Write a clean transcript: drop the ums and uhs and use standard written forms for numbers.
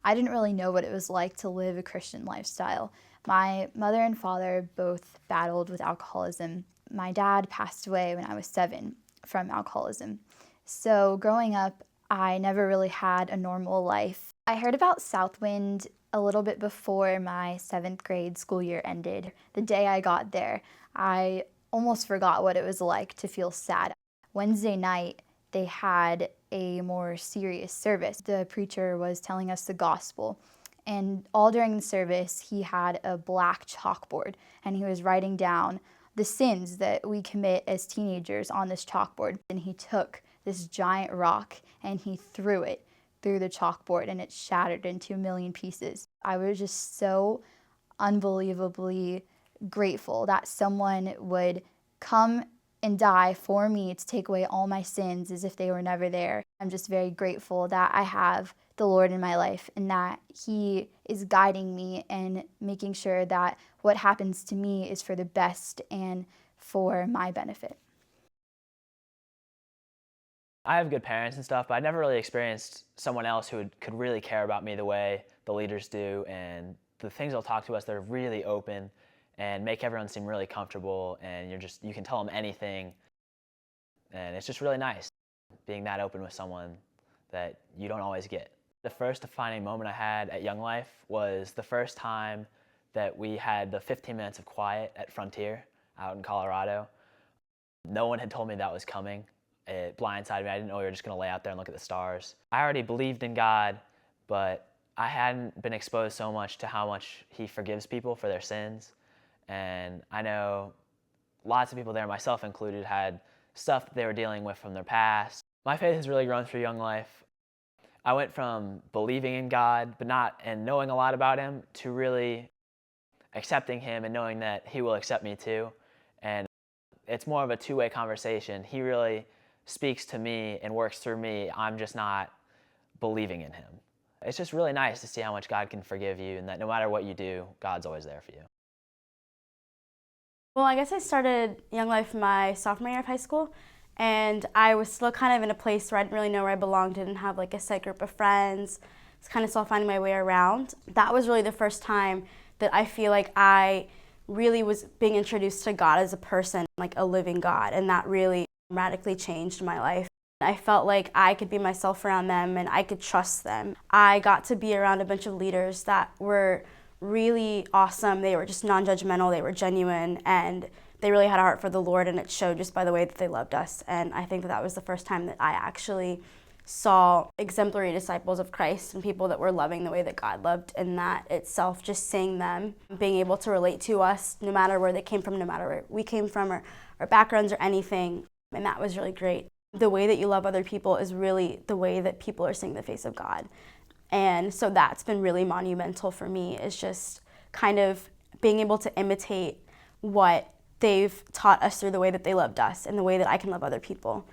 I didn't really know what it was like to live a Christian lifestyle. My mother and father both battled with alcoholism. My dad passed away when I was 7 from alcoholism. So growing up, I never really had a normal life. I heard about Southwind a little bit before my 7th grade school year ended. The day I got there, I almost forgot what it was like to feel sad. Wednesday night, they had a more serious service. The preacher was telling us the gospel, and all during the service, he had a black chalkboard, and he was writing down the sins that we commit as teenagers on this chalkboard. And he took this giant rock and he threw it through the chalkboard, and it shattered into a million pieces. I was just so unbelievably grateful that someone would come and die for me to take away all my sins as if they were never there. I'm just very grateful that I have the Lord in my life and that He is guiding me and making sure that what happens to me is for the best and for my benefit. I have good parents and stuff, but I never really experienced someone else who could really care about me the way the leaders do, and the things they'll talk to us, they're really open and make everyone seem really comfortable, and you can tell them anything, and it's just really nice being that open with someone that you don't always get. The first defining moment I had at Young Life was the first time that we had the 15 minutes of quiet at Frontier out in Colorado. No one had told me that was coming. It blindsided me. I didn't know we were just going to lay out there and look at the stars. I already believed in God, but I hadn't been exposed so much to how much He forgives people for their sins. And I know lots of people there, myself included, had stuff that they were dealing with from their past. My faith has really grown through Young Life. I went from believing in God and knowing a lot about Him to really accepting Him and knowing that He will accept me too. And it's more of a two-way conversation. He really speaks to me and works through me. I'm just not believing in Him. It's just really nice to see how much God can forgive you, and that no matter what you do, God's always there for you. Well, I guess I started Young Life my sophomore year of high school, and I was still kind of in a place where I didn't really know where I belonged. Didn't have like a set group of friends. I was kind of still finding my way around. That was really the first time that I feel like I really was being introduced to God as a person, like a living God, and that really radically changed my life. I felt like I could be myself around them and I could trust them. I got to be around a bunch of leaders that were really awesome. They were just non-judgmental, they were genuine, and they really had a heart for the Lord, and it showed just by the way that they loved us. And I think that was the first time that I actually saw exemplary disciples of Christ and people that were loving the way that God loved, and that itself, just seeing them, being able to relate to us no matter where they came from, no matter where we came from, or our backgrounds or anything, and that was really great. The way that you love other people is really the way that people are seeing the face of God. And so that's been really monumental for me, is just kind of being able to imitate what they've taught us through the way that they loved us and the way that I can love other people.